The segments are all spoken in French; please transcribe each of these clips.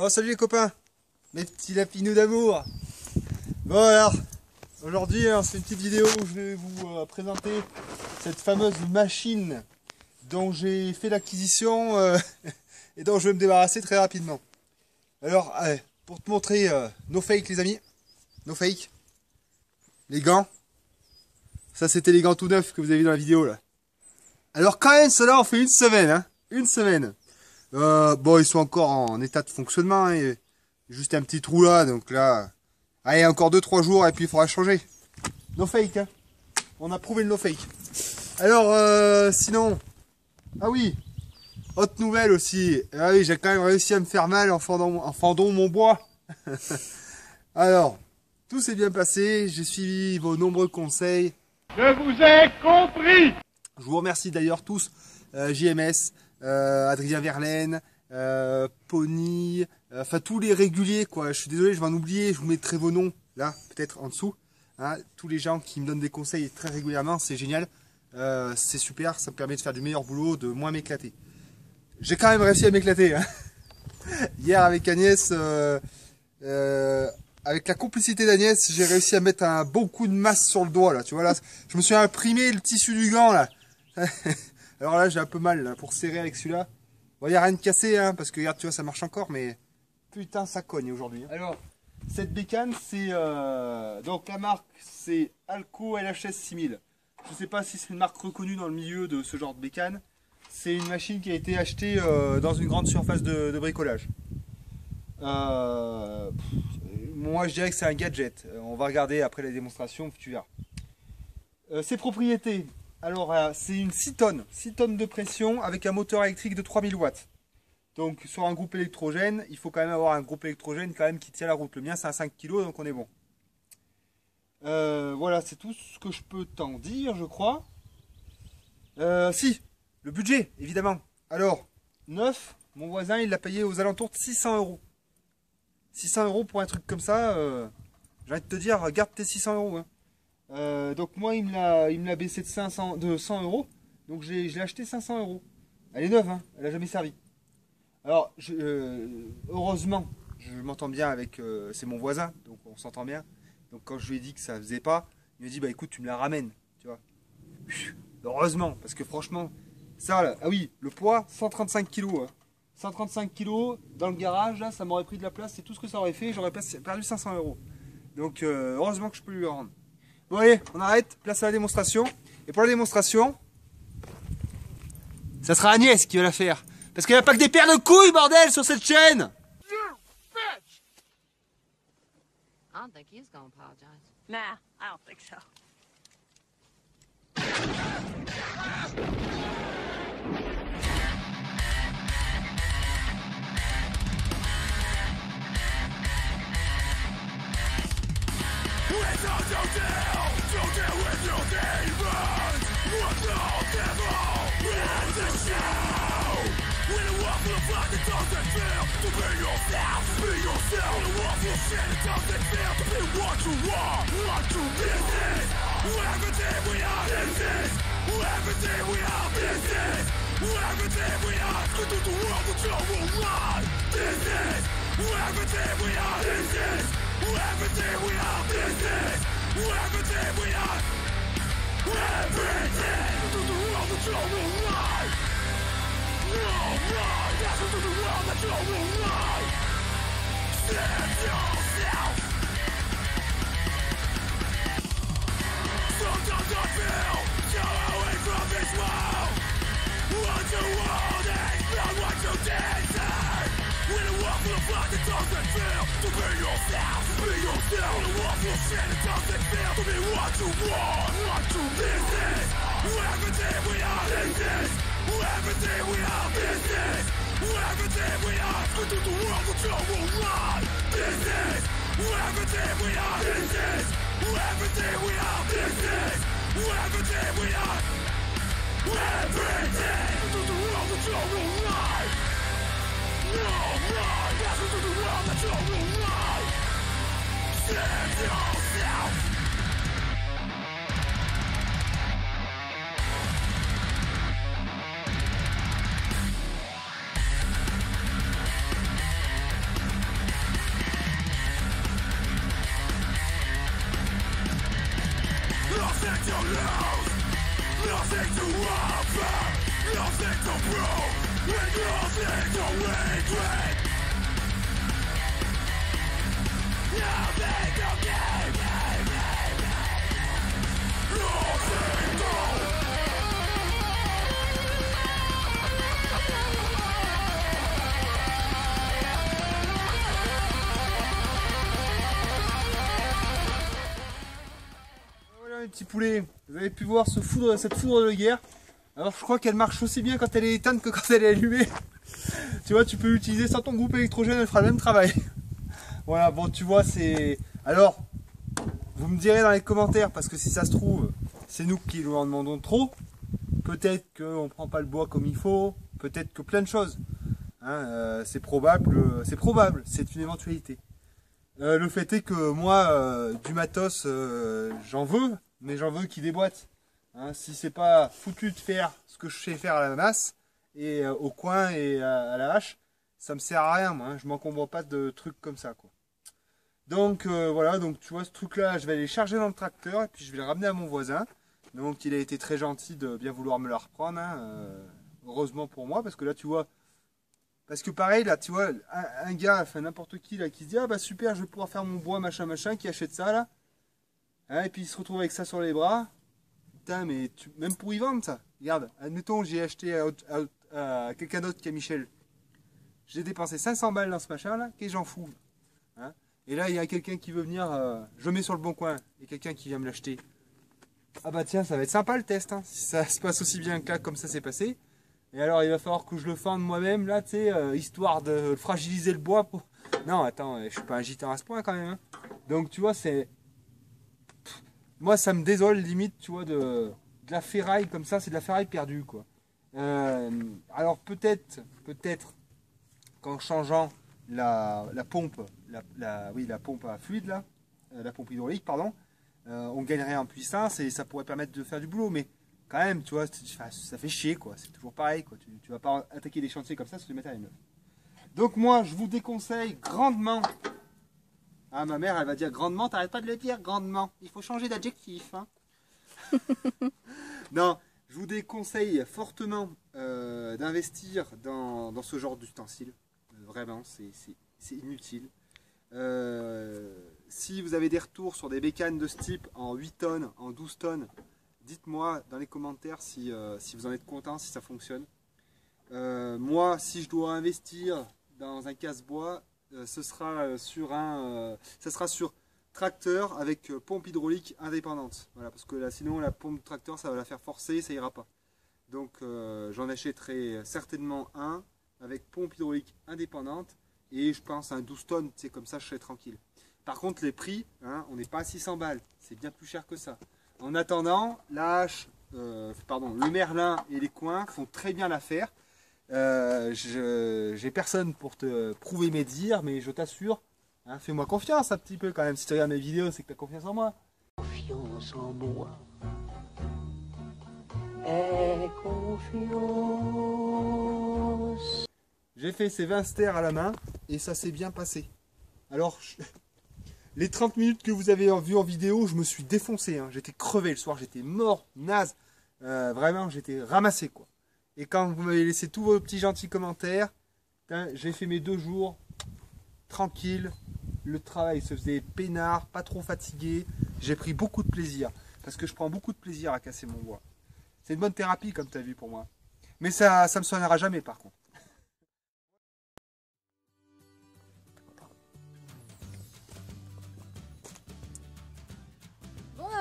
Bon, salut les copains, mes petits lapinous d'amour. Bon alors, aujourd'hui on se fait une petite vidéo où je vais vous présenter cette fameuse machine dont j'ai fait l'acquisition et dont je vais me débarrasser très rapidement. Alors, pour te montrer nos fakes les amis, nos fakes, les gants. Ça c'était les gants tout neufs que vous avez vu dans la vidéo là. Alors quand même, ceux-là on fait une semaine, hein, une semaine. Bon, ils sont encore en état de fonctionnement, hein, juste un petit trou là, donc là, allez, encore 2-3 jours et puis il faudra changer. No fake, hein. On a prouvé le no fake. Alors, sinon, ah oui, autre nouvelle aussi. Ah oui, j'ai quand même réussi à me faire mal en fendant mon bois. Alors, tout s'est bien passé, j'ai suivi vos nombreux conseils. Je vous ai compris. Je vous remercie d'ailleurs tous, JMS, Adrien Verlaine, Pony, enfin tous les réguliers quoi. Je suis désolé, je vais en oublier, je vous mettrai vos noms là, peut-être en dessous. Hein, tous les gens qui me donnent des conseils très régulièrement, c'est génial, c'est super, ça me permet de faire du meilleur boulot, de moins m'éclater. J'ai quand même réussi à m'éclater. Hein. Hier avec Agnès, avec la complicité d'Agnès, j'ai réussi à mettre un bon coup de masse sur le doigt là. Tu vois là, je me suis imprimé le tissu du gant là. Alors là j'ai un peu mal là, pour serrer avec celui-là. Bon, il n'y a rien de cassé hein, parce que regarde, tu vois, ça marche encore, mais putain ça cogne aujourd'hui. Alors cette bécane c'est donc la marque c'est Alco LHS 6000. Je sais pas si c'est une marque reconnue dans le milieu de ce genre de bécane. C'est une machine qui a été achetée dans une grande surface de bricolage. Moi je dirais que c'est un gadget. On va regarder après la démonstration, tu verras. Ses propriétés. Alors, c'est une 6 tonnes de pression avec un moteur électrique de 3000 watts. Donc, sur un groupe électrogène, il faut quand même avoir un groupe électrogène quand même qui tient la route. Le mien, c'est un 5 kg, donc on est bon. Voilà, c'est tout ce que je peux t'en dire, je crois. Si, le budget, évidemment. Alors, neuf, mon voisin, il l'a payé aux alentours de 600 euros. 600 euros pour un truc comme ça, j'ai envie de te dire, garde tes 600 euros. Hein. Donc moi il me l'a baissé de 100 euros, donc je l'ai acheté 500 euros. Elle est neuve, hein, elle n'a jamais servi. Alors heureusement je m'entends bien avec, c'est mon voisin, donc on s'entend bien. Donc quand je lui ai dit que ça faisait pas, il m'a dit bah écoute tu me la ramènes, tu vois. Heureusement, parce que franchement, ça là, ah oui, le poids 135 kg. Hein. 135 kg dans le garage, là ça m'aurait pris de la place, c'est tout ce que ça aurait fait, j'aurais perdu 500 euros. Donc heureusement que je peux lui rendre. Bon allez, on arrête, place à la démonstration. Et pour la démonstration, ça sera Agnès qui va la faire. Parce qu'il n'y a pas que des paires de couilles, bordel, sur cette chaîne. I don't think he's gonna apologize. Nah, I don't think so. Voilà mes petits poulets, vous avez pu voir cette foudre de guerre. Alors je crois qu'elle marche aussi bien quand elle est éteinte que quand elle est allumée. Tu vois, tu peux l'utiliser sans ton groupe électrogène, elle fera le même travail. Voilà, bon tu vois, c'est... Alors, vous me direz dans les commentaires, parce que si ça se trouve, c'est nous qui lui en demandons trop. Peut-être qu'on ne prend pas le bois comme il faut, peut-être que plein de choses. Hein, c'est probable, c'est une éventualité. Le fait est que moi, du matos, j'en veux, mais j'en veux qui déboîte. Hein, si c'est pas foutu de faire ce que je sais faire à la masse, et au coin et à la hache, ça me sert à rien, moi. Hein, je m'encombre pas de trucs comme ça, quoi. Donc voilà, donc tu vois ce truc-là, je vais aller charger dans le tracteur, et puis je vais le ramener à mon voisin. Donc il a été très gentil de bien vouloir me la reprendre, hein, heureusement pour moi, parce que là tu vois... Parce que pareil, là, tu vois, un gars, enfin n'importe qui, là, qui se dit, ah bah super, je vais pouvoir faire mon bois, machin, machin, qui achète ça, là. Hein, et puis il se retrouve avec ça sur les bras. Putain, mais même pour y vendre, ça. Regarde, admettons, j'ai acheté à quelqu'un d'autre qu'à Michel. J'ai dépensé 500 balles dans ce machin, là, qu'est-ce que j'en fous. Hein, et là, il y a quelqu'un qui veut venir, je le mets sur le bon coin, et quelqu'un qui vient me l'acheter. Ah bah tiens, ça va être sympa le test, hein, si ça se passe aussi bien que là, comme ça s'est passé. Et alors il va falloir que je le fende moi-même là, tu sais, histoire de fragiliser le bois. Pour... Non, attends, je suis pas un gitan à ce point quand même. Hein. Donc tu vois, c'est... Moi ça me désole limite, tu vois, de la ferraille comme ça, c'est de la ferraille perdue quoi. Alors peut-être, qu'en changeant la pompe, oui, la pompe à fluide là, la pompe hydraulique, pardon, on gagnerait en puissance et ça pourrait permettre de faire du boulot, mais... Quand même, tu vois, ça fait chier quoi, c'est toujours pareil quoi, tu vas pas attaquer des chantiers comme ça sur du matériel neuf. Donc moi, je vous déconseille grandement, ah ma mère elle va dire grandement, t'arrêtes pas de le dire grandement, il faut changer d'adjectif. Hein. Non, je vous déconseille fortement d'investir dans ce genre d'ustensiles, vraiment, c'est inutile. Si vous avez des retours sur des bécanes de ce type en 8 tonnes, en 12 tonnes, dites-moi dans les commentaires si vous en êtes content, si ça fonctionne. Moi, si je dois investir dans un casse-bois, ce sera sur tracteur avec pompe hydraulique indépendante. Voilà, parce que là, sinon, la pompe de tracteur, ça va la faire forcer, ça ira pas. Donc, j'en achèterai certainement un avec pompe hydraulique indépendante. Et je pense à un 12 tonnes, c'est comme ça, je serai tranquille. Par contre, les prix, hein, on n'est pas à 600 balles. C'est bien plus cher que ça. En attendant, la hache, le merlin et les coins font très bien l'affaire. J'ai personne pour te prouver mes dires, mais je t'assure, hein, fais-moi confiance un petit peu quand même. Si tu regardes mes vidéos, c'est que tu as confiance en moi. Confiance en moi. Et confiance. J'ai fait ces 20 stères à la main et ça s'est bien passé. Alors, les 30 minutes que vous avez vues en vidéo, je me suis défoncé. Hein. J'étais crevé le soir, j'étais mort, naze. Vraiment, j'étais ramassé quoi. Et quand vous m'avez laissé tous vos petits gentils commentaires, j'ai fait mes 2 jours tranquille. Le travail se faisait peinard, pas trop fatigué. J'ai pris beaucoup de plaisir. Parce que je prends beaucoup de plaisir à casser mon bois. C'est une bonne thérapie comme tu as vu pour moi. Mais ça me soignera jamais par contre.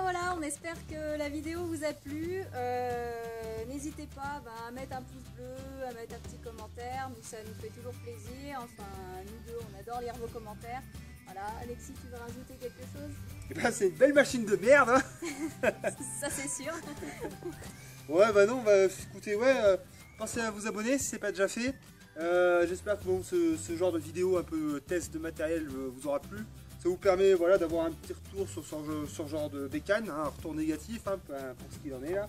Voilà, on espère que la vidéo vous a plu. N'hésitez pas à mettre un pouce bleu, à mettre un petit commentaire. Nous, ça nous fait toujours plaisir. Enfin, nous deux, on adore lire vos commentaires. Voilà, Alexis, tu veux rajouter quelque chose? Eh ben, c'est une belle machine de merde. Hein. Ça, c'est sûr. Ouais, bah non, bah écoutez, ouais, pensez à vous abonner si ce n'est pas déjà fait. J'espère que bon, ce genre de vidéo un peu test de matériel vous aura plu. Ça vous permet voilà, d'avoir un petit retour sur ce genre de bécane, hein, un retour négatif hein, pour ce qu'il en est là.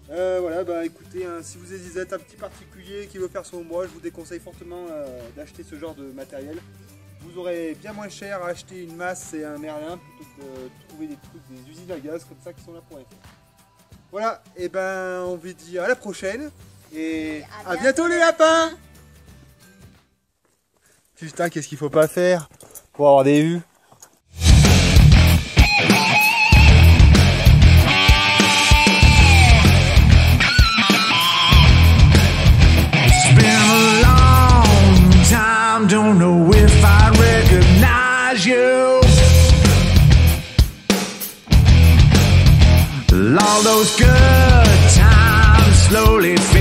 Voilà, bah écoutez, hein, si vous êtes un petit particulier qui veut faire son bois, je vous déconseille fortement d'acheter ce genre de matériel. vous aurez bien moins cher à acheter une masse et un merlin plutôt que de trouver des trucs, des usines à gaz comme ça qui sont là pour les faire. Voilà, et ben on vous dit à la prochaine et à bientôt les lapins. Putain, qu'est-ce qu'il faut pas faire pour avoir des vues. Don't know if I recognize you. All those good times slowly fade.